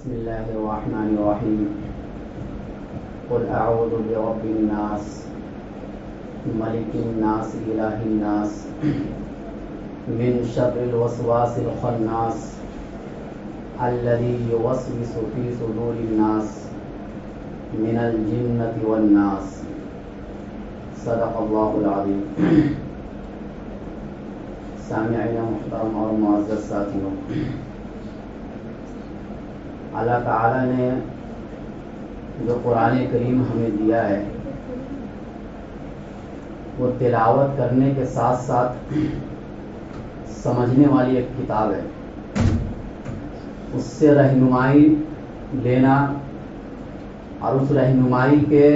بسم الله الرحمن الرحيم قل أعوذ برب الناس ملك الناس إله الناس من شر الوسواس الخناس الذي يوسوس في صدور الناس من الجنة والناس صدق الله العظيم. سامعین محترم اور معزز ساتھیوں، اللہ تعالیٰ نے جو قرآن کریم ہمیں دیا ہے وہ تلاوت کرنے کے ساتھ ساتھ سمجھنے والی ایک کتاب ہے. اس سے رہنمائی لینا اور اس رہنمائی کے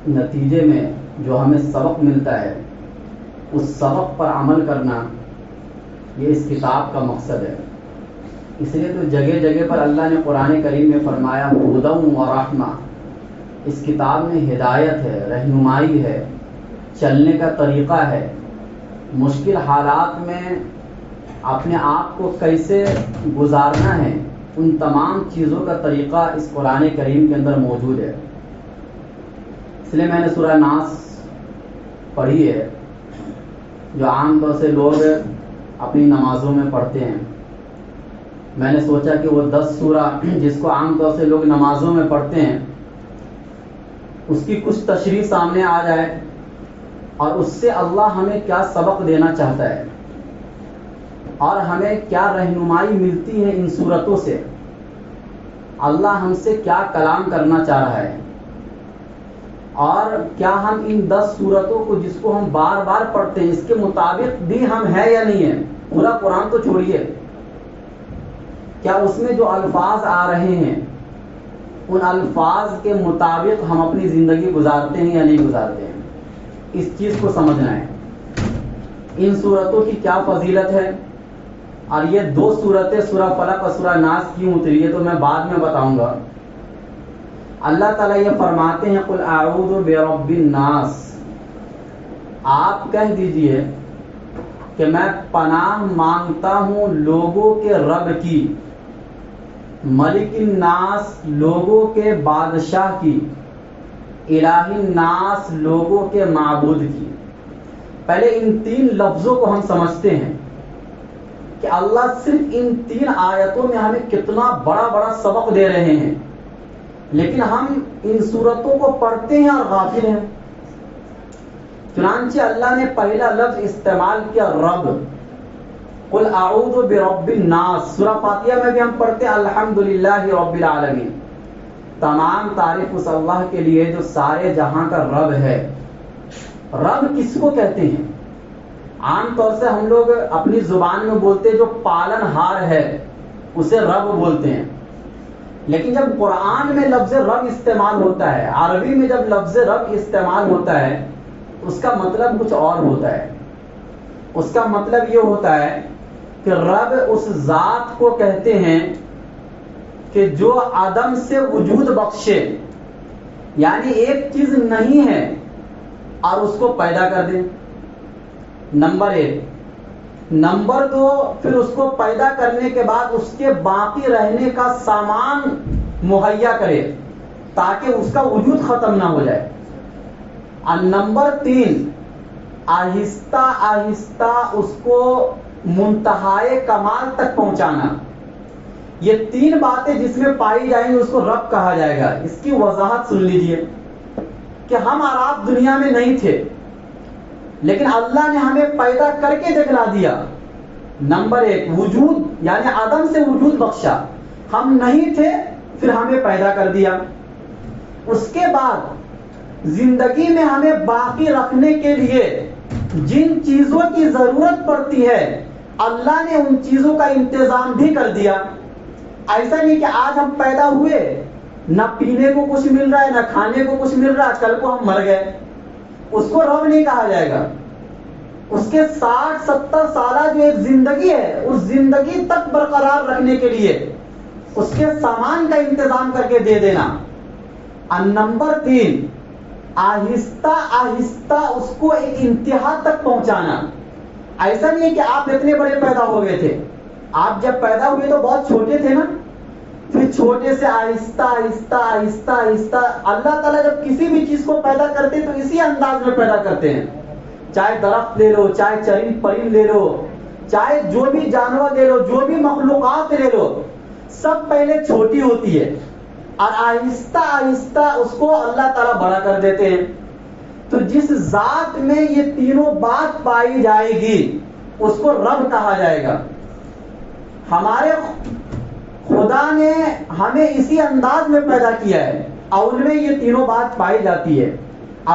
نتیجے میں جو ہمیں سبق ملتا ہے اس سبق پر عمل کرنا، یہ اس کتاب کا مقصد ہے. اس لیے تو جگہ جگہ پر اللہ نے قرآن کریم میں فرمایا ہدی و رحمہ. اس کتاب میں ہدایت ہے، رہنمائی ہے، چلنے کا طریقہ ہے، مشکل حالات میں اپنے آپ کو کیسے گزارنا ہے، ان تمام چیزوں کا طریقہ اس قرآن کریم کے اندر موجود ہے. اس لیے میں نے سورہ ناس پڑھی ہے، جو عام طور سے لوگ اپنی نمازوں میں پڑھتے ہیں. میں نے سوچا کہ وہ 10 سورہ جس کو عام طور سے لوگ نمازوں میں پڑھتے ہیں اس کی کچھ تشریح سامنے آ جائے اور اس سے اللہ ہمیں کیا سبق دینا چاہتا ہے اور ہمیں کیا رہنمائی ملتی ہے ان صورتوں سے، اللہ ہم سے کیا کلام کرنا چاہ رہا ہے، اور کیا ہم ان 10 صورتوں کو جس کو ہم بار بار پڑھتے ہیں اس کے مطابق بھی ہم ہیں یا نہیں ہیں. پورا قرآن تو چھوڑیے، کیا اس میں جو الفاظ آ رہے ہیں ان الفاظ کے مطابق ہم اپنی زندگی گزارتے ہیں یا نہیں گزارتے ہیں. اس چیز کو سمجھنا ہے. ان صورتوں کی کیا فضیلت ہے، اور یہ 2 صورتیں سورہ فلق اور سورہ ناس کیوں اتری ہے تو میں بعد میں بتاؤں گا. اللہ تعالیٰ یہ فرماتے ہیں قل اعوذ برب الناس، آپ کہہ دیجئے کہ میں پناہ مانگتا ہوں لوگوں کے رب کی، ملک الناس لوگوں کے بادشاہ کی، الہ الناس لوگوں کے معبود کی. پہلے ان 3 لفظوں کو ہم سمجھتے ہیں کہ اللہ صرف ان 3 آیتوں میں ہمیں کتنا بڑا بڑا سبق دے رہے ہیں، لیکن ہم ان صورتوں کو پڑھتے ہیں اور غافل ہیں. چنانچہ اللہ نے پہلا لفظ استعمال کیا رب. قل اعوذ برب الناس. سورہ فاتحہ میں بھی ہم پڑھتے ہیں الحمدللہ رب العالمین. تمام تعریف اس اللہ کے لیے جو سارے جہاں کا رب ہے. رب کس کو کہتے ہیں؟ عام طور سے ہم لوگ اپنی زبان میں بولتے جو پالن ہار ہے اسے رب بولتے ہیں، لیکن جب قرآن میں لفظ رب استعمال ہوتا ہے، عربی میں جب لفظ رب استعمال ہوتا ہے اس کا مطلب کچھ اور ہوتا ہے. اس کا مطلب یہ ہوتا ہے کہ رب اس ذات کو کہتے ہیں کہ جو عدم سے وجود بخشے، یعنی ایک چیز نہیں ہے اور اس کو پیدا کر دے. نمبر 1. نمبر 2، پھر اس کو پیدا کرنے کے بعد اس کے باقی رہنے کا سامان مہیا کرے تاکہ اس کا وجود ختم نہ ہو جائے. اور نمبر 3، آہستہ آہستہ اس کو منتہائے کمال تک پہنچانا. یہ 3 باتیں جس میں پائی جائیں گی اس کو رب کہا جائے گا. اس کی وضاحت سن لیجئے کہ ہم اور آپ دنیا میں نہیں تھے لیکن اللہ نے ہمیں پیدا کر کے دکھلا دیا. نمبر 1 وجود، یعنی عدم سے وجود بخشا. ہم نہیں تھے پھر ہمیں پیدا کر دیا. اس کے بعد زندگی میں ہمیں باقی رکھنے کے لیے جن چیزوں کی ضرورت پڑتی ہے اللہ نے ان چیزوں کا انتظام بھی کر دیا. ایسا نہیں کہ آج ہم پیدا ہوئے نہ پینے کو کچھ مل رہا ہے نہ کھانے کو کچھ مل رہا ہے، کل کو ہم مر گئے. اس کو رب نہیں کہا جائے گا. اس کے 60-70 سالہ جو ایک زندگی ہے اس زندگی تک برقرار رکھنے کے لیے اس کے سامان کا انتظام کر کے دے دینا. اور نمبر 3، آہستہ آہستہ اس کو ایک انتہا تک پہنچانا. ایسا نہیں ہے کہ آپ اتنے بڑے پیدا ہو گئے تھے، آپ جب پیدا ہوئے تو بہت چھوٹے تھے نا، پھر چھوٹے سے آہستہ آہستہ آہستہ آہستہ اللہ تعالیٰ جب کسی بھی چیز کو پیدا کرتے ہیں تو اسی انداز میں پیدا کرتے ہیں. چاہے درخت لے لو, چاہے چرند پرند لے لو, چاہے جو بھی جانور لے لو, جو بھی مخلوقات لے لو, سب پہلے چھوٹی ہوتی ہے اور آہستہ آہستہ اس کو اللہ تعالیٰ بڑا کر دیتے ہیں. تو جس ذات میں یہ تینوں بات پائی جائے گی اس کو رب کہا جائے گا. ہمارے خدا نے ہمیں اسی انداز میں پیدا کیا ہے اور ان میں یہ تینوں بات پائی جاتی ہے.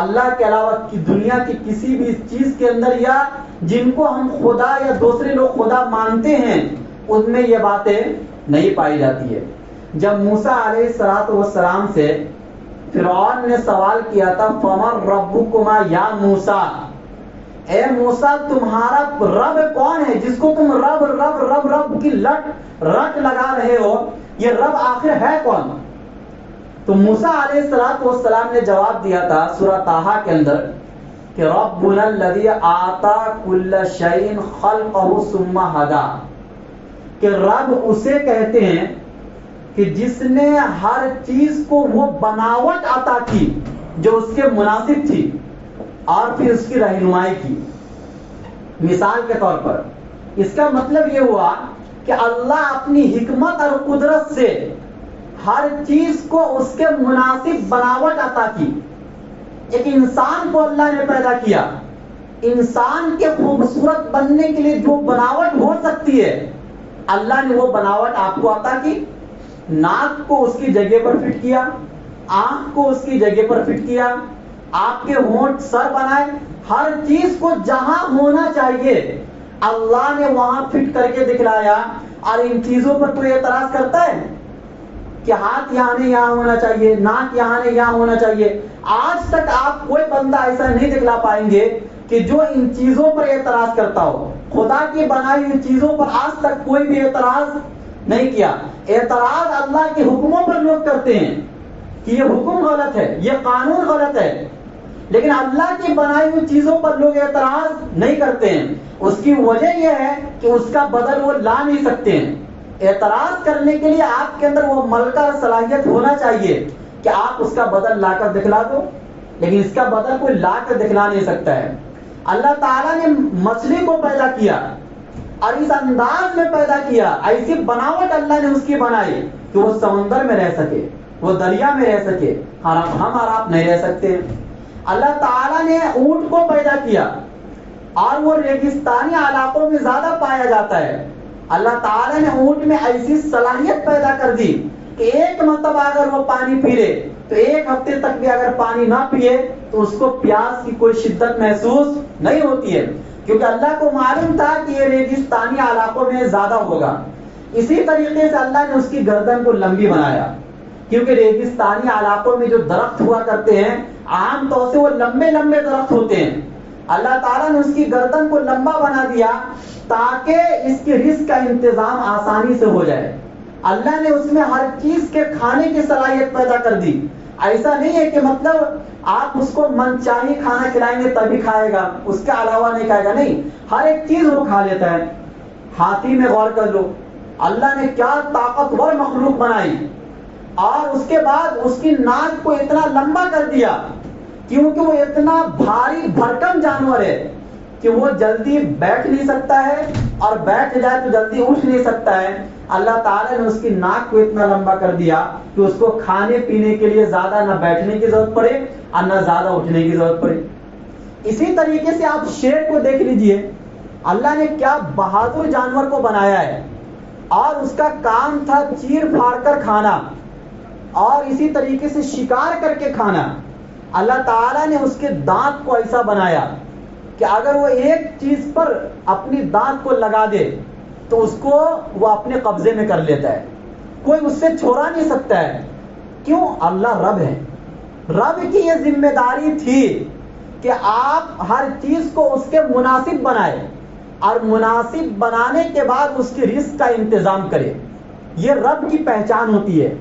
اللہ کے علاوہ کی دنیا کی کسی بھی چیز کے اندر یا جن کو ہم خدا یا دوسرے لوگ خدا مانتے ہیں ان میں یہ باتیں نہیں پائی جاتی ہے. جب موسیٰ علیہ السلام سے فرعون نے سوال کیا تھا فمن ربکما یا موسیٰ, اے موسیٰ تمہارا رب کون ہے جس کو تم رب رب رب رب کی رٹ لگا رہے ہو, یہ رب آخر ہے کون؟ تو موسیٰ علیہ السلام نے جواب دیا تھا سورہ طٰہٰ کے اندر کہ ربنا الذی اعطی کل شیء خلقہ ثم ہدی, کہ رب اسے کہتے ہیں کہ جس نے ہر چیز کو وہ بناوٹ عطا کی جو اس کے مناسب تھی اور پھر اس کی رہنمائی کی. مثال کے طور پر اس کا مطلب یہ ہوا کہ اللہ اپنی حکمت اور قدرت سے ہر چیز کو اس کے مناسب بناوٹ عطا کی. ایک انسان کو اللہ نے پیدا کیا, انسان کے خوبصورت بننے کے لیے جو بناوٹ ہو سکتی ہے اللہ نے وہ بناوٹ آپ کو عطا کی. ناک کو اس کی جگہ پر فٹ کیا, آنکھ کو اس کی جگہ پر فٹ کیا, آپ کے ہونٹ سر بنائے, ہر چیز کو جہاں ہونا چاہیے اللہ نے وہاں فٹ کر کے دکھلایا. اور ان چیزوں پر تو اعتراض کرتا ہے کہ ہاتھ یہاں نہیں یہاں ہونا چاہیے, ناک یہاں نہیں یہاں ہونا چاہیے. آج تک آپ کوئی بندہ ایسا نہیں دکھلا پائیں گے کہ جو ان چیزوں پر اعتراض کرتا ہو. خدا کی بنائی ہوئی چیزوں پر آج تک کوئی بھی اعتراض نہیں کیا. اعتراض اللہ کے حکموں پر لوگ کرتے ہیں کہ یہ حکم غلط ہے, یہ قانون غلط ہے, لیکن اللہ کی بنائی ہوئی چیزوں پر لوگ اعتراض نہیں کرتے ہیں. اس کی وجہ یہ ہے کہ اس کا بدل وہ لا نہیں سکتے ہیں. اعتراض کرنے کے لیے آپ کے اندر وہ ملکہ اور صلاحیت ہونا چاہیے کہ آپ اس کا بدل لا کر دکھلا دو, لیکن اس کا بدل کوئی لا کر دکھلا نہیں سکتا ہے. اللہ تعالیٰ نے مچھلی کو پیدا کیا اور اس انداز میں پیدا کیا, ایسی بناوٹ اللہ نے اس کی بنائی کہ وہ سمندر میں رہ سکے, وہ دریا میں رہ سکے. ہم اور آپ نہیں رہ سکتے. اللہ تعالیٰ نے اونٹ کو پیدا کیا اور وہ ریگستانی علاقوں میں زیادہ پایا جاتا ہے. اللہ تعالیٰ نے اونٹ میں ایسی صلاحیت پیدا کر دی کہ ایک مرتبہ اگر وہ پانی پی لے تو ایک ہفتے تک بھی اگر پانی نہ پیے تو اس کو پیاس کی کوئی شدت محسوس نہیں ہوتی ہے, کیونکہ اللہ کو معلوم تھا کہ یہ ریگستانی علاقوں میں زیادہ ہوگا. اسی طریقے سے اللہ نے اس کی گردن کو لمبی بنایا, کیونکہ ریگستانی علاقوں میں جو درخت ہوا کرتے ہیں عام طور سے وہ لمبے لمبے درخت ہوتے ہیں. اللہ تعالیٰ نے اس کی گردن کو لمبا بنا دیا تاکہ اس کے رزق کا انتظام آسانی سے ہو جائے. اللہ نے اس میں ہر چیز کے کھانے کی صلاحیت پیدا کر دی. ایسا نہیں ہے کہ مطلب آپ اس کو من چاہی کھانا کھلائیں گے تبھی کھائے گا, اس کے علاوہ نہیں کھائے گا, نہیں, ہر ایک چیز وہ کھا لیتا ہے. ہاتھی میں غور کر لو, اللہ نے کیا طاقتور مخلوق بنائی اور اس کے بعد اس کی ناک کو اتنا لمبا کر دیا کیونکہ وہ اتنا بھاری بھرکم جانور ہے کہ وہ جلدی بیٹھ نہیں سکتا ہے اور بیٹھ جائے تو جلدی اٹھ نہیں سکتا ہے. اللہ تعالیٰ نے اس کی ناک کو اتنا لمبا کر دیا کہ اس کو کھانے پینے کے لیے زیادہ نہ بیٹھنے کی ضرورت پڑے اور نہ زیادہ اٹھنے کی ضرورت پڑے. اسی طریقے سے آپ شیر کو دیکھ لیجئے, اللہ نے کیا بہادر جانور کو بنایا ہے اور اس کا کام تھا چیر پھاڑ کر کھانا اور اسی طریقے سے شکار کر کے کھانا. اللہ تعالیٰ نے اس کے دانت کو ایسا بنایا کہ اگر وہ ایک چیز پر اپنی دانت کو لگا دے تو اس کو وہ اپنے قبضے میں کر لیتا ہے, کوئی اس سے چھوڑا نہیں سکتا ہے. کیوں؟ اللہ رب ہے. رب کی یہ ذمہ داری تھی کہ آپ ہر چیز کو اس کے مناسب بنائے اور مناسب بنانے کے بعد اس کے رزق کا انتظام کرے. یہ رب کی پہچان ہوتی ہے.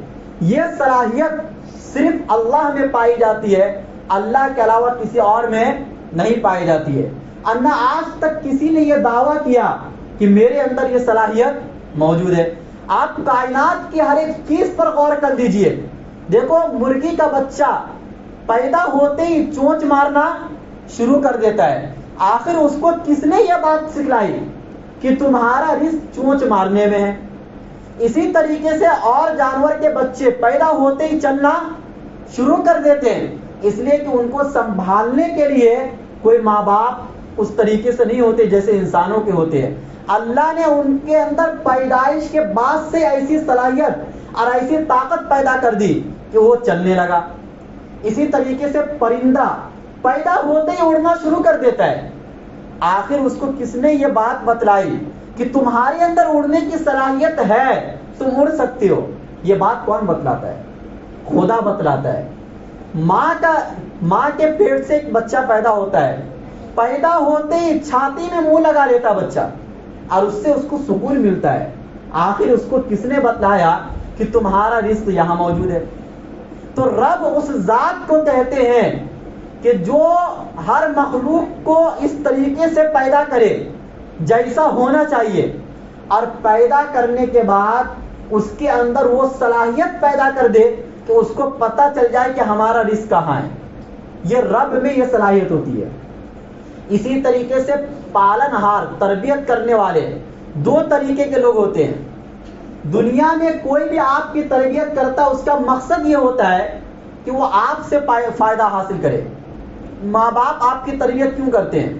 یہ صلاحیت صرف اللہ میں پائی جاتی ہے, اللہ کے علاوہ کسی اور میں نہیں پائی جاتی ہے. نہ آج تک کسی نے یہ دعویٰ کیا کہ میرے اندر یہ صلاحیت موجود ہے. آپ کائنات کی ہر ایک چیز پر غور کر لیجئے. دیکھو مرغی کا بچہ پیدا ہوتے ہی چونچ مارنا شروع کر دیتا ہے. آخر اس کو کس نے یہ بات سکھلائی کہ تمہارا رزق چونچ مارنے میں ہے؟ اسی طریقے سے اور جانور کے بچے پیدا ہوتے ہی چلنا شروع کر دیتے ہیں، اس لیے کہ ان کو سنبھالنے کے لیے کوئی ماں باپ اس طریقے سے نہیں ہوتے جیسے انسانوں کے ہوتے ہیں. اللہ نے ان کے اندر پیدائش کے بعد سے ایسی صلاحیت اور ایسی طاقت پیدا کر دی کہ وہ چلنے لگا. اسی طریقے سے پرندہ پیدا ہوتے ہی اڑنا شروع کر دیتا ہے. آخر اس کو کس نے یہ بات بتلائی کہ تمہارے اندر اڑنے کی صلاحیت ہے، تم اڑ سکتے ہو؟ یہ بات کون بتلاتا ہے؟ خدا بتلاتا ہے. ماں کے پیٹ سے ایک بچہ پیدا ہوتا ہے، پیدا ہوتے ہی چھاتی میں منہ لگا لیتا بچہ اور اس سے اس کو سکون ملتا ہے. آخر اس کو کس نے بتلایا کہ تمہارا رزق یہاں موجود ہے؟ تو رب اس ذات کو کہتے ہیں کہ جو ہر مخلوق کو اس طریقے سے پیدا کرے جیسا ہونا چاہیے، اور پیدا کرنے کے بعد اس کے اندر وہ صلاحیت پیدا کر دے کہ اس کو پتہ چل جائے کہ ہمارا رزق کہاں ہے. یہ رب میں یہ صلاحیت ہوتی ہے. اسی طریقے سے پالن ہار، تربیت کرنے والے دو طریقے کے لوگ ہوتے ہیں. دنیا میں کوئی بھی آپ کی تربیت کرتا ہے اس کا مقصد یہ ہوتا ہے کہ وہ آپ سے فائدہ حاصل کرے. ماں باپ آپ کی تربیت کیوں کرتے ہیں؟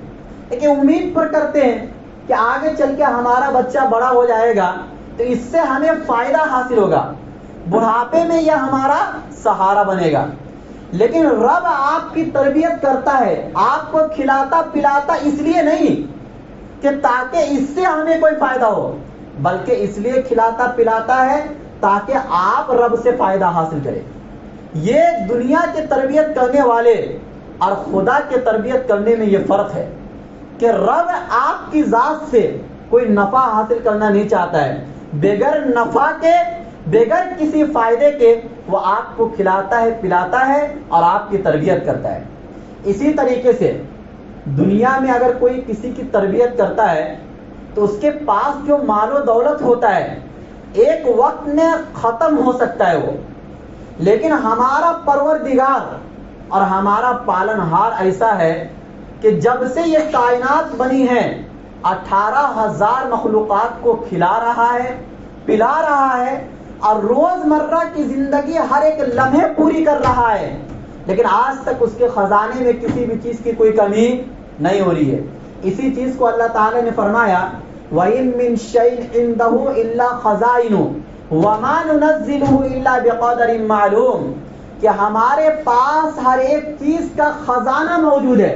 ایک امید پر کرتے ہیں کہ آگے چل کے ہمارا بچہ بڑا ہو جائے گا تو اس سے ہمیں فائدہ حاصل ہوگا، بڑھاپے میں یہ ہمارا سہارا بنے گا. لیکن رب آپ کی تربیت کرتا ہے، آپ کو کھلاتا پلاتا اس لیے نہیں کہ تاکہ اس سے ہمیں کوئی فائدہ ہو، بلکہ اس لیے کھلاتا پلاتا ہے تاکہ آپ رب سے فائدہ حاصل کریں. یہ دنیا کی تربیت کرنے والے اور خدا کی تربیت کرنے میں یہ فرق ہے کہ رب آپ کی ذات سے کوئی نفع حاصل کرنا نہیں چاہتا ہے. بغیر نفع کے، بغیر کسی فائدے کے وہ آپ کو کھلاتا ہے پلاتا ہے اور آپ کی تربیت کرتا ہے. اسی طریقے سے دنیا میں اگر کوئی کسی کی تربیت کرتا ہے تو اس کے پاس جو مال و دولت ہوتا ہے ایک وقت میں ختم ہو سکتا ہے وہ، لیکن ہمارا پروردگار اور ہمارا پالن ہار ایسا ہے کہ جب سے یہ کائنات بنی ہے 18,000 مخلوقات کو کھلا رہا ہے، پلا رہا ہے اور روزمرہ کی زندگی ہر ایک لمحے پوری کر رہا ہے، لیکن آج تک اس کے خزانے میں کسی بھی چیز کی کوئی کمی نہیں ہو رہی ہے. اسی چیز کو اللہ تعالی نے فرمایا وَإِن مِّن شَيْءٍ عِندَهُ إِلَّا خَزَائِنُهُ وَمَا نُنَزِّلُهُ إِلَّا بِقَدَرٍ مَّعْلُومٍ، کہ ہمارے پاس ہر ایک چیز کا خزانہ موجود ہے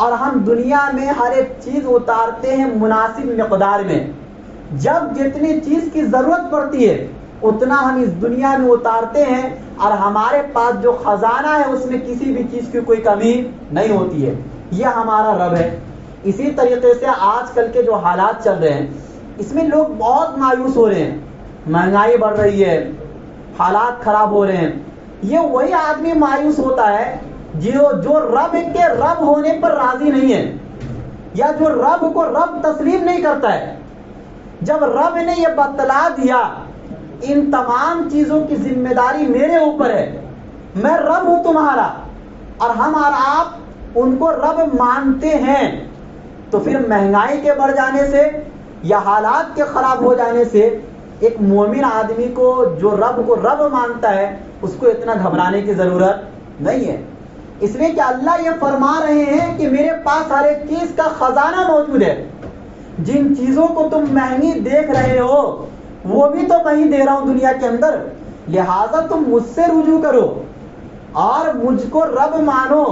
اور ہم دنیا میں ہر ایک چیز اتارتے ہیں مناسب مقدار میں. جب جتنی چیز کی ضرورت پڑتی ہے اتنا ہم اس دنیا میں اتارتے ہیں اور ہمارے پاس جو خزانہ ہے اس میں کسی بھی چیز کی کوئی کمی نہیں ہوتی ہے. یہ ہمارا رب ہے. اسی طریقے سے آج کل کے جو حالات چل رہے ہیں اس میں لوگ بہت مایوس ہو رہے ہیں، مہنگائی بڑھ رہی ہے، حالات خراب ہو رہے ہیں. یہ وہی آدمی مایوس ہوتا ہے جو رب کے رب ہونے پر راضی نہیں ہے یا جو رب کو رب تسلیم نہیں کرتا ہے. جب رب نے یہ بتلا دیا ان تمام چیزوں کی ذمہ داری میرے اوپر ہے، میں رب ہوں تمہارا، اور ہم اور آپ ان کو رب مانتے ہیں، تو پھر مہنگائی کے بڑھ جانے سے یا حالات کے خراب ہو جانے سے ایک مومن آدمی کو جو رب کو رب مانتا ہے اس کو اتنا گھبرانے کی ضرورت نہیں ہے. اس لیے کہ اللہ یہ فرما رہے ہیں کہ میرے پاس ہر ایک چیز کا خزانہ موجود ہے. جن چیزوں کو تم مہنگی دیکھ رہے ہو وہ بھی تو میں ہی دے رہا ہوں دنیا کے اندر، لہذا تم مجھ سے رجوع کرو اور مجھ کو رب مانو،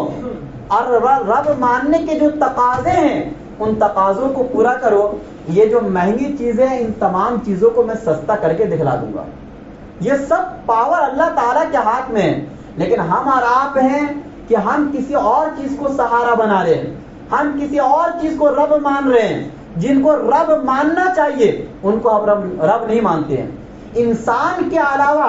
اور رب ماننے کے جو تقاضے ہیں ان تقاضوں کو پورا کرو. یہ جو مہنگی چیزیں ہیں ان تمام چیزوں کو میں سستا کر کے دکھلا دوں گا. یہ سب پاور اللہ تعالیٰ کے ہاتھ میں ہے، لیکن ہم اور آپ ہیں کہ ہم کسی اور چیز کو سہارا بنا رہے ہیں، ہم کسی اور چیز کو رب مان رہے ہیں. جن کو رب ماننا چاہیے ان کو اب رب نہیں مانتے ہیں. انسان کے علاوہ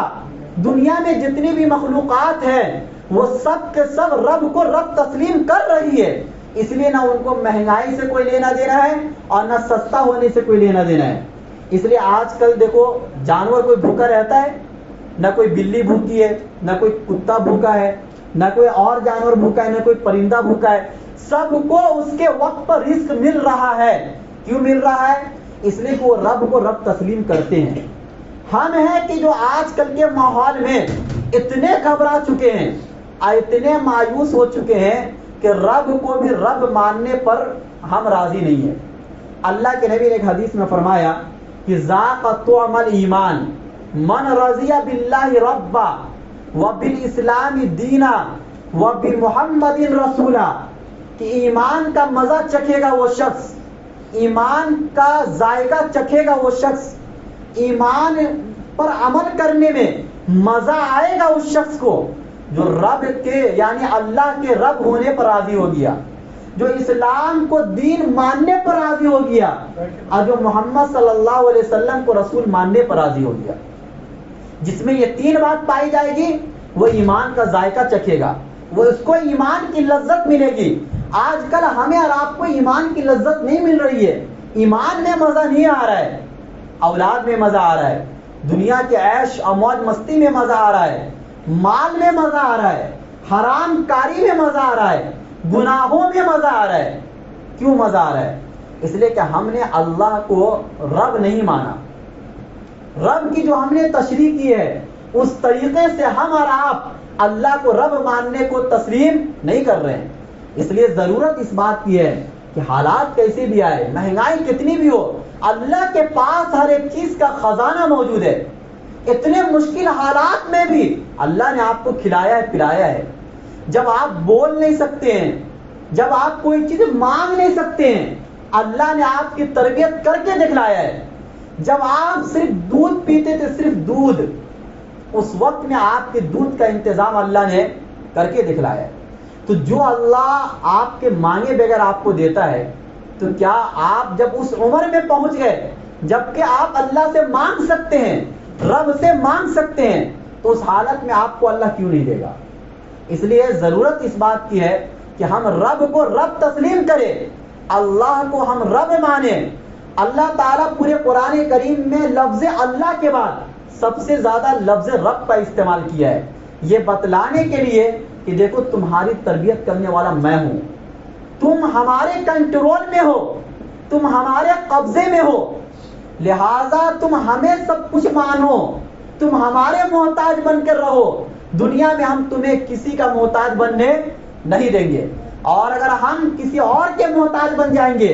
دنیا میں جتنی بھی مخلوقات ہیں وہ سب کے سب رب کو رب تسلیم کر رہی ہے. اس لیے نہ ان کو مہنگائی سے کوئی لینا دینا ہے اور نہ سستا ہونے سے کوئی لینا دینا ہے. اس لیے آج کل دیکھو جانور کوئی بھوکا رہتا ہے؟ نہ کوئی بلی بھوکی ہے، نہ کوئی کتا بھوکا ہے، نہ کوئی اور جانور بھوکا ہے، نہ کوئی پرندہ بھوکا ہے. سب کو اس کے وقت پر رزق مل رہا ہے. کیوں مل رہا ہے؟ اس لیے کہ وہ رب کو رب تسلیم کرتے ہیں. ہم ہیں کہ جو آج کل کے ماحول میں اتنے گھبرا چکے ہیں، اتنے مایوس ہو چکے ہیں کہ رب کو بھی رب ماننے پر ہم راضی نہیں ہیں. اللہ کے نبی نے ایک حدیث میں فرمایا کہ ذاق طعم الایمان من رضی باللہ ربا وبالاسلام دینا وبمحمد رسولا، کہ ایمان کا مزہ چکھے گا وہ شخص، ایمان کا ذائقہ چکھے گا وہ شخص، ایمان پر عمل کرنے میں مزہ آئے گا اس شخص کو جو رب کے یعنی اللہ کے رب ہونے پر راضی ہو گیا، جو اسلام کو دین ماننے پر راضی ہو گیا، اور جو محمد صلی اللہ علیہ وسلم کو رسول ماننے پر راضی ہو گیا. جس میں یہ تین بات پائی جائے گی وہ ایمان کا ذائقہ چکھے گا، وہ اس کو ایمان کی لذت ملے گی. آج کل ہمیں اور آپ کو ایمان کی لذت نہیں مل رہی ہے. ایمان میں مزہ نہیں آ رہا ہے، اولاد میں مزہ آ رہا ہے، دنیا کے عیش اور موج مستی میں مزہ آ رہا ہے، مال میں مزہ آ رہا ہے، حرام کاری میں مزہ آ رہا ہے، گناہوں میں مزہ آ رہا ہے. کیوں مزہ آ رہا ہے؟ اس لیے کہ ہم نے اللہ کو رب نہیں مانا. رب کی جو ہم نے تشریح کی ہے اس طریقے سے ہم اور آپ اللہ کو رب ماننے کو تسلیم نہیں کر رہے ہیں. اس لیے ضرورت اس بات کی ہے کہ حالات کیسے بھی آئے، مہنگائی کتنی بھی ہو، اللہ کے پاس ہر ایک چیز کا خزانہ موجود ہے. اتنے مشکل حالات میں بھی اللہ نے آپ کو کھلایا ہے، پلایا ہے. جب آپ بول نہیں سکتے ہیں، جب آپ کوئی چیز مانگ نہیں سکتے ہیں، اللہ نے آپ کی تربیت کر کے دکھلایا ہے. جب آپ صرف دودھ پیتے تھے، صرف دودھ، اس وقت میں آپ کے دودھ کا انتظام اللہ نے کر کے دکھلایا ہے. تو جو اللہ آپ کے مانگے بغیر آپ کو دیتا ہے، تو کیا آپ جب اس عمر میں پہنچ گئے جبکہ آپ اللہ سے مانگ سکتے ہیں، رب سے مانگ سکتے ہیں، تو اس حالت میں آپ کو اللہ کیوں نہیں دے گا؟ اس لیے ضرورت اس بات کی ہے کہ ہم رب کو رب تسلیم کریں، اللہ کو ہم رب مانیں. اللہ تعالیٰ پورے قرآن کریم میں لفظ اللہ کے بعد سب سے زیادہ لفظ رب کا استعمال کیا ہے، یہ بتلانے کے لیے کہ دیکھو تمہاری تربیت کرنے والا میں ہوں، تم ہمارے کنٹرول میں ہو، تم ہمارے قبضے میں ہو، لہذا تم ہمیں سب کچھ مانو، تم ہمارے محتاج بن کر رہو. دنیا میں ہم تمہیں کسی کا محتاج بننے نہیں دیں گے، اور اگر ہم کسی اور کے محتاج بن جائیں گے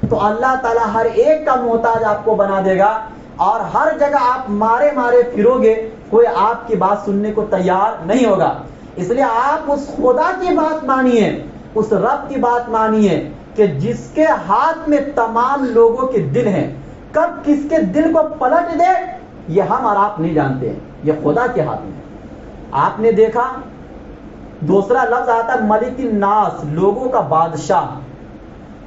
تو اللہ تعالیٰ ہر ایک کا محتاج آپ کو بنا دے گا، اور ہر جگہ آپ مارے مارے پھرو گے، کوئی آپ کی بات سننے کو تیار نہیں ہوگا. اس لیے آپ اس خدا کی بات مانیے، اس رب کی بات مانیے کہ جس کے ہاتھ میں تمام لوگوں کے دل ہیں. کب کس کے دل کو پلٹ دے یہ ہم اور آپ نہیں جانتے ہیں، یہ خدا کے ہاتھ میں. آپ نے دیکھا دوسرا لفظ آتا ہے ملک الناس، لوگوں کا بادشاہ.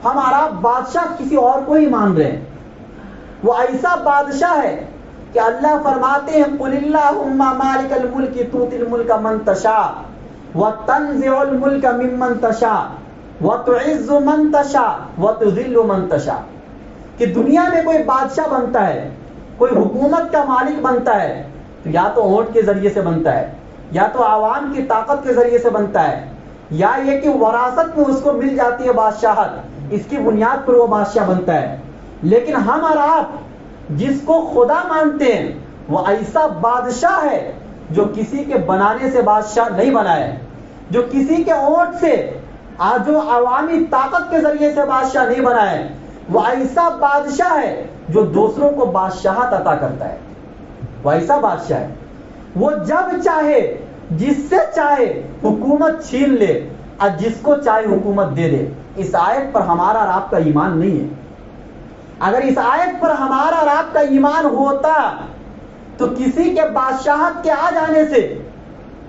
ہمارا بادشاہ کسی اور کو ہی مان رہے ہیں. وہ ایسا بادشاہ ہے کہ اللہ فرماتے ہیں قل اللہم مالک الملک تؤتی الملک من تشاء وتنزع الملک ممن تشاء وتعز من تشاء وتذل من تشاء. کہ دنیا میں کوئی بادشاہ بنتا ہے، کوئی حکومت کا مالک بنتا ہے، تو یا تو ووٹ کے ذریعے سے بنتا ہے، یا تو عوام کی طاقت کے ذریعے سے بنتا ہے، یا یہ کہ وراثت میں اس کو مل جاتی ہے بادشاہت، اس کی بنیاد پر وہ بادشاہ بنتا ہے. لیکن ہم اور آپ جس کو خدا مانتے ہیں وہ ایسا بادشاہ ہے جو کسی کے بنانے سے بادشاہ نہیں بنا ہے، جو کسی کے ووٹ سے جو عوامی طاقت کے ذریعے سے بادشاہ نہیں بنا ہے. وہ ایسا بادشاہ ہے جو دوسروں کو بادشاہت عطا کرتا ہے. وہ ایسا بادشاہ ہے، وہ جب چاہے جس سے چاہے حکومت چھین لے اور جس کو چاہے حکومت دے دے. اس آیت پر ہمارا اور آپ کا ایمان نہیں ہے. اگر اس آیت پر ہمارا اور آپ کا ایمان ہوتا تو کسی کے بادشاہت کے آ جانے سے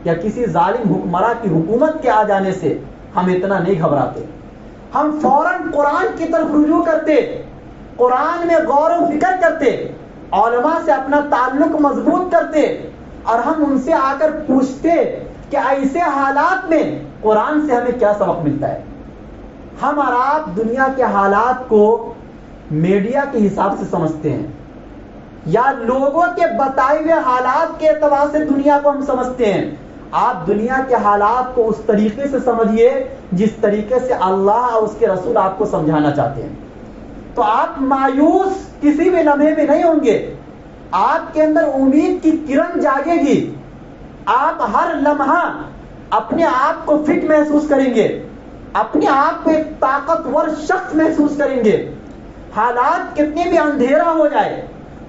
یا کسی ظالم حکمراں کی حکومت کے آ جانے سے ہم اتنا نہیں گھبراتے. ہم فوراً قرآن کی طرف رجوع کرتے، قرآن میں غور و فکر کرتے، علماء سے اپنا تعلق مضبوط کرتے، اور ہم ان سے آ کر پوچھتے کہ ایسے حالات میں قرآن سے ہمیں کیا سبق ملتا ہے. ہم اور آپ دنیا کے حالات کو میڈیا کے حساب سے سمجھتے ہیں، یا لوگوں کے بتائے ہوئے حالات کے اعتبار سے دنیا کو ہم سمجھتے ہیں. آپ دنیا کے حالات کو اس طریقے سے سمجھیے جس طریقے سے اللہ اور اس کے رسول آپ کو سمجھانا چاہتے ہیں. تو آپ مایوس کسی بھی لمحے میں نہیں ہوں گے. آپ کے اندر امید کی کرن جاگے گی. آپ ہر لمحہ اپنے آپ کو فٹ محسوس کریں گے, اپنے آپ کو ایک طاقتور شخص محسوس کریں گے. حالات کتنی بھی اندھیرا ہو جائے,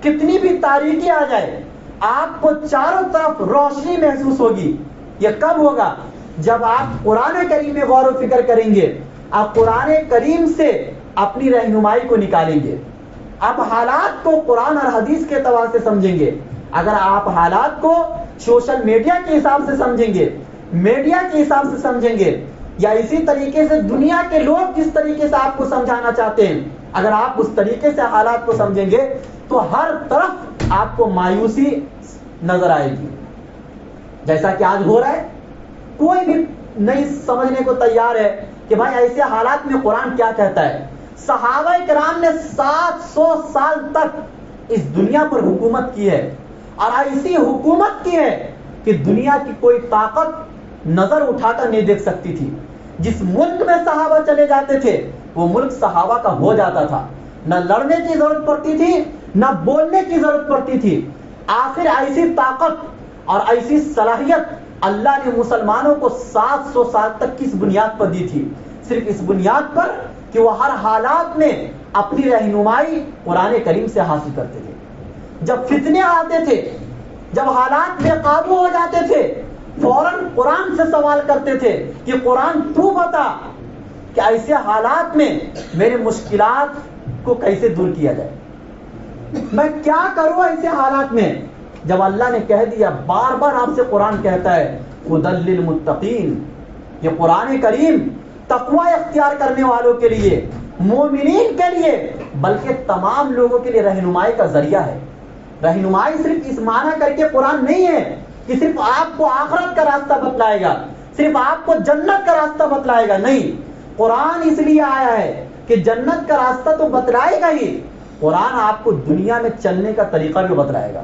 کتنی بھی تاریکی آ جائے, آپ کو چاروں طرف روشنی محسوس ہوگی. یہ کب ہوگا؟ جب آپ قرآن کریم میں غور و فکر کریں گے, آپ قرآن کریم سے اپنی رہنمائی کو نکالیں گے. آپ حالات کو قرآن اور حدیث کے اعتبار سے سمجھیں گے. اگر آپ حالات کو سوشل میڈیا کے حساب سے سمجھیں گے, میڈیا کے حساب سے سمجھیں گے, یا اسی طریقے سے دنیا کے لوگ جس طریقے سے آپ کو سمجھانا چاہتے ہیں, اگر آپ اس طریقے سے حالات کو سمجھیں گے تو ہر طرف آپ کو مایوسی نظر آئے گی. جیسا کہ آج ہو رہا ہے, کوئی بھی نہیں سمجھنے کو تیار ہے کہ بھائی ایسے حالات میں قرآن کیا کہتا ہے. صحابہ کرام نے 700 سال تک اس دنیا پر حکومت کی ہے, اور ایسی حکومت کی ہے کہ دنیا کی کوئی طاقت نظر اٹھا کر نہیں دیکھ سکتی تھی. جس ملک میں صحابہ چلے جاتے تھے وہ ملک صحابہ کا ہو جاتا تھا. نہ لڑنے کی ضرورت پڑتی تھی, نہ بولنے کی ضرورت پڑتی تھی. آخر ایسی طاقت اور ایسی صلاحیت اللہ نے مسلمانوں کو 700 سال تک کس بنیاد پر دی تھی؟ صرف اس بنیاد پر کہ وہ ہر حالات میں اپنی رہنمائی قرآن کریم سے حاصل کرتے تھے. جب فتنے آتے تھے, جب حالات بے قابو ہو جاتے تھے, فوراً قرآن سے سوال کرتے تھے کہ قرآن تو بتا کہ ایسے حالات میں میرے مشکلات کو کیسے دور کیا جائے, میں کیا کروں ایسے حالات میں. جب اللہ نے کہہ دیا, بار بار آپ سے قرآن کہتا ہے ھدی للمتقین, یہ قرآن کریم تقوی اختیار کرنے والوں کے لیے, مومنین کے لیے, بلکہ تمام لوگوں کے لیے رہنمائی کا ذریعہ ہے. رہنمائی صرف اس معنی کر کے قرآن نہیں ہے کہ صرف آپ کو آخرت کا راستہ بتلائے گا, صرف آپ کو جنت کا راستہ بتلائے گا. نہیں, قرآن اس لیے آیا ہے کہ جنت کا راستہ تو بتلائے گا ہی, قرآن آپ کو دنیا میں چلنے کا طریقہ بھی بتلائے گا.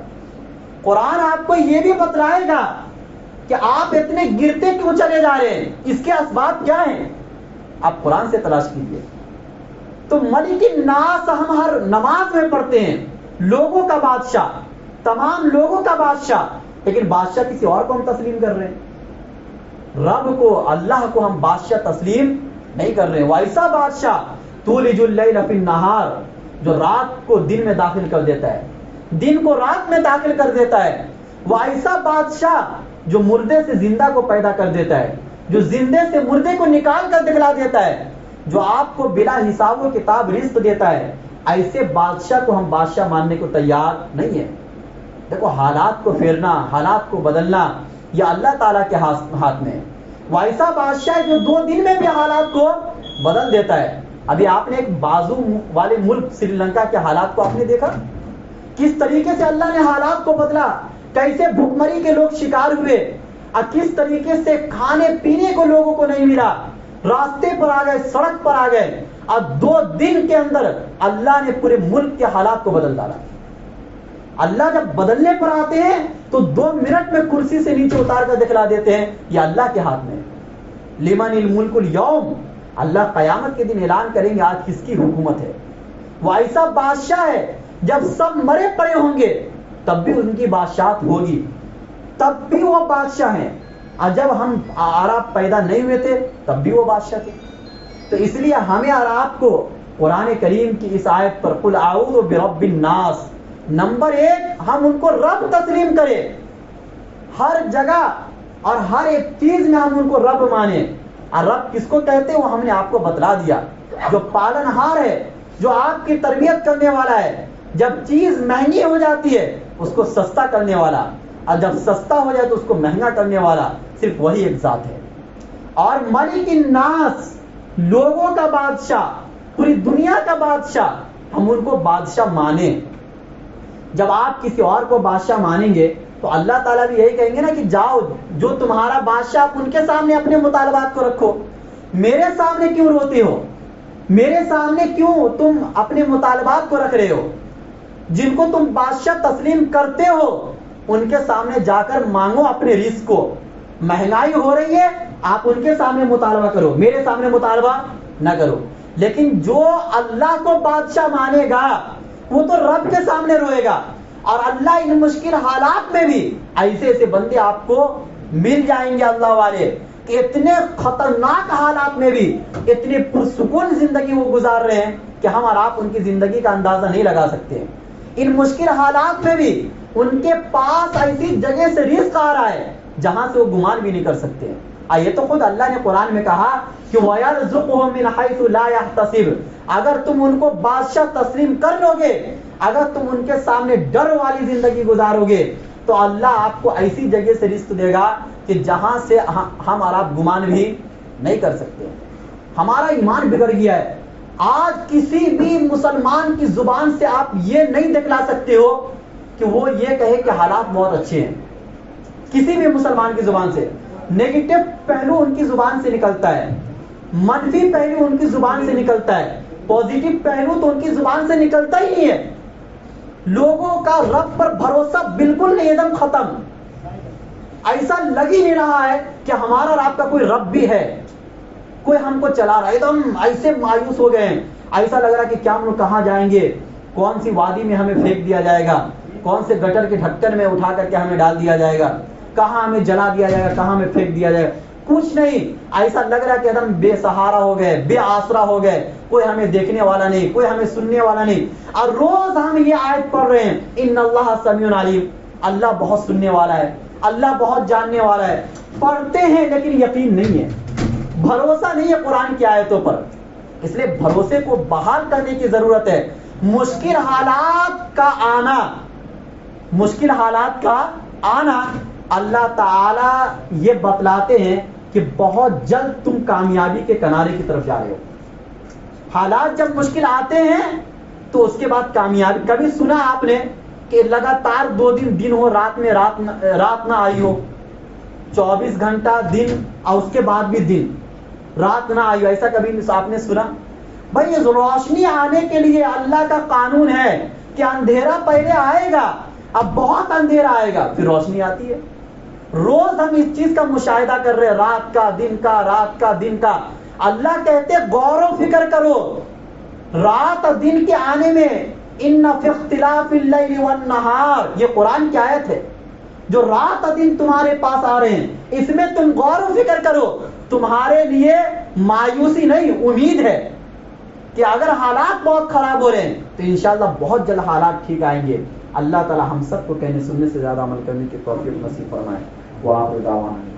قرآن آپ کو یہ بھی بتلائے گا کہ آپ اتنے گرتے کیوں چلے جا رہے ہیں, اس کے اسباب کیا ہیں, آپ قرآن سے تلاش کیجیے. تو ملک الناس ہم ہر نماز میں پڑھتے ہیں, لوگوں کا بادشاہ, تمام لوگوں کا بادشاہ, لیکن بادشاہ کسی اور کو ہم تسلیم کر رہے ہیں. رب کو, اللہ کو ہم بادشاہ تسلیم نہیں کر رہے ہیں. ویسا بادشاہ تولج اللیل فی النہار, جو رات کو دن میں داخل کر دیتا ہے, دن کو رات میں داخل کر دیتا ہے. وہ ایسا بادشاہ جو مردے سے زندہ کو پیدا کر دیتا ہے, جو زندے سے مردے کو نکال کر دکھلا دیتا ہے, جو آپ کو بلا حساب و کتاب رزق دیتا ہے. ایسے بادشاہ کو ہم بادشاہ ماننے کو تیار نہیں ہے. دیکھو, حالات کو پھیرنا, حالات کو بدلنا یہ اللہ تعالیٰ کے ہاتھ میں ہے. وہ ایسا بادشاہ ہے جو 2 دن میں بھی حالات کو بدل دیتا ہے. ابھی آپ نے ایک بازو والے ملک سری لنکا کے حالات کو آپ نے دیکھا, کس طریقے سے اللہ نے حالات کو بدلا, کیسے بھوکمری کے لوگ شکار ہوئے, اور کس طریقے سے کھانے پینے کو لوگوں کو نہیں ملا, راستے پر آ گئے, سڑک پر آ گئے, اور 2 دن کے اندر اللہ نے پورے ملک کے حالات کو بدل ڈالا. اللہ جب بدلنے پر آتے ہیں تو 2 منٹ میں کرسی سے نیچے اتار کر دکھلا دیتے ہیں, یہ اللہ کے ہاتھ میں. لمن الملک اليوم, اللہ قیامت کے دن اعلان کریں گے آج کس کی حکومت ہے. وہ ایسا بادشاہ ہے جب سب مرے پڑے ہوں گے تب بھی ان کی بادشاہت ہوگی, تب بھی وہ بادشاہ ہیں, اور جب ہم عرب پیدا نہیں ہوئے تھے تب بھی وہ بادشاہ تھے. تو اس لیے ہمیں اور آپ کو قرآن کریم کی اس آیت پر قل اعوذ برب الناس, نمبر 1 ہم ان کو رب تسلیم کریں, ہر جگہ اور ہر ایک چیز میں ہم ان کو رب مانیں. اور رب کس کو کہتے ہیں وہ ہم نے آپ کو بتلا دیا, جو پالنہار ہے, جو آپ کی تربیت کرنے والا ہے. جب چیز مہنگی ہو جاتی ہے اس کو سستا کرنے والا, اور جب سستا ہو جائے تو اس کو مہنگا کرنے والا صرف وہی ایک ذات ہے. اور ملک الناس, لوگوں کا بادشاہ, پوری دنیا کا بادشاہ, ہم ان کو بادشاہ مانیں. جب آپ کسی اور کو بادشاہ مانیں گے تو اللہ تعالیٰ بھی یہی کہیں گے نا کہ جاؤ, جو تمہارا بادشاہ آپ ان کے سامنے اپنے مطالبات کو رکھو, میرے سامنے کیوں روتے ہو, میرے سامنے کیوں تم اپنے مطالبات کو رکھ رہے ہو. جن کو تم بادشاہ تسلیم کرتے ہو ان کے سامنے جا کر مانگو اپنے رزق کو. مہنگائی ہو رہی ہے آپ ان کے سامنے مطالبہ کرو, میرے سامنے مطالبہ نہ کرو. لیکن جو اللہ کو بادشاہ مانے گا وہ تو رب کے سامنے روئے گا. اور اللہ ان مشکل حالات میں بھی ایسے ایسے بندے آپ کو مل جائیں گے اللہ والے کہ اتنے خطرناک حالات میں بھی اتنی پرسکون زندگی وہ گزار رہے ہیں کہ ہم اور آپ ان کی زندگی کا اندازہ نہیں لگا سکتے. ان مشکل حالات میں بھی ان کے پاس ایسی جگہ سے رزق آ رہا ہے جہاں سے وہ گمان بھی نہیں کر سکتے. یہ تو خود اللہ نے قرآن میں کہا کہ وَيَرْزُقُهُم مِّنْ حَيْثُ لَا يَحْتَسِبُ. اگر تم ان کو بادشاہ تسلیم کر لو گے, اگر تم ان کے سامنے ڈر والی زندگی گزارو گے تو اللہ آپ کو ایسی جگہ سے رزق دے گا کہ جہاں سے ہم اور آپ گمان بھی نہیں کر سکتے. ہمارا ایمان بگڑ گیا ہے. آج کسی بھی مسلمان کی زبان سے آپ یہ نہیں دکھلا سکتے ہو کہ وہ یہ کہے کہ حالات بہت اچھے ہیں. کسی بھی مسلمان کی زبان سے نیگیٹو پہلو ان کی زبان سے نکلتا ہے, منفی پہلو ان کی زبان سے نکلتا ہے, پوزیٹو پہلو تو ان کی زبان سے نکلتا ہی نہیں ہے. لوگوں کا رب پر بھروسہ بالکل نہیں, ایک دم ختم. ایسا لگ ہی نہیں رہا ہے کہ ہمارا اور آپ کا کوئی رب بھی ہے, کوئی ہم کو چلا رہا ہے. ایک دم ایسے مایوس ہو گئے ہیں, ایسا لگ رہا ہے کہ کیا ہم لوگ کہاں جائیں گے, کون سی وادی میں ہمیں پھینک دیا جائے گا, کون سے گٹر کے ڈھکن میں اٹھا کر کے ہمیں ڈال دیا جائے گا, کہاں ہمیں جلا دیا جائے گا, کہاں ہمیں پھینک دیا جائے گا. کچھ نہیں, ایسا لگ رہا ہے کہ ایک دم بے سہارا ہو گئے, بے آسرا ہو گئے, کوئی ہمیں دیکھنے والا نہیں, کوئی ہمیں سننے والا نہیں. اور روز ہم یہ آیت پڑھ رہے ہیں ان اللہ سمیع علیم, اللہ بہت سننے والا ہے, اللہ بہت جاننے والا ہے. پڑھتے ہیں لیکن یقین نہیں ہے, بھروسہ نہیں ہے قرآن کی آیتوں پر. اس لیے بھروسے کو بحال کرنے کی ضرورت ہے. مشکل حالات کا آنا, مشکل حالات کا آنا اللہ تعالی یہ بتلاتے ہیں کہ بہت جلد تم کامیابی کے کنارے کی طرف جا رہے ہو. حالات جب مشکل آتے ہیں تو اس کے بعد کامیابی. کبھی سنا آپ نے کہ لگاتار 2 دن ہو, رات میں رات نہ آئی ہو, 24 گھنٹہ دن اور اس کے بعد بھی دن, رات نہ آئی ہو, ایسا کبھی آپ نے سنا؟ بھائی روشنی آنے کے لیے اللہ کا قانون ہے کہ اندھیرا پہلے آئے گا, اب بہت اندھیرا آئے گا پھر روشنی آتی ہے. روز ہم اس چیز کا مشاہدہ کر رہے ہیں, رات کا دن کا, رات کا دن کا. اللہ کہتے غور و فکر کرو, رات اور دن کے آنے میں ان فی اختلاف اللیل والنہار, یہ قرآن کی آیت ہے. جو رات اور دن تمہارے پاس آ رہے ہیں اس میں تم غور و فکر کرو. تمہارے لیے مایوسی نہیں, امید ہے کہ اگر حالات بہت خراب ہو رہے ہیں تو انشاءاللہ بہت جلد حالات ٹھیک آئیں گے. اللہ تعالی ہم سب کو کہنے سننے سے زیادہ عمل کرنے کی توفیق نصیب فرمائے. وآخر دعوانا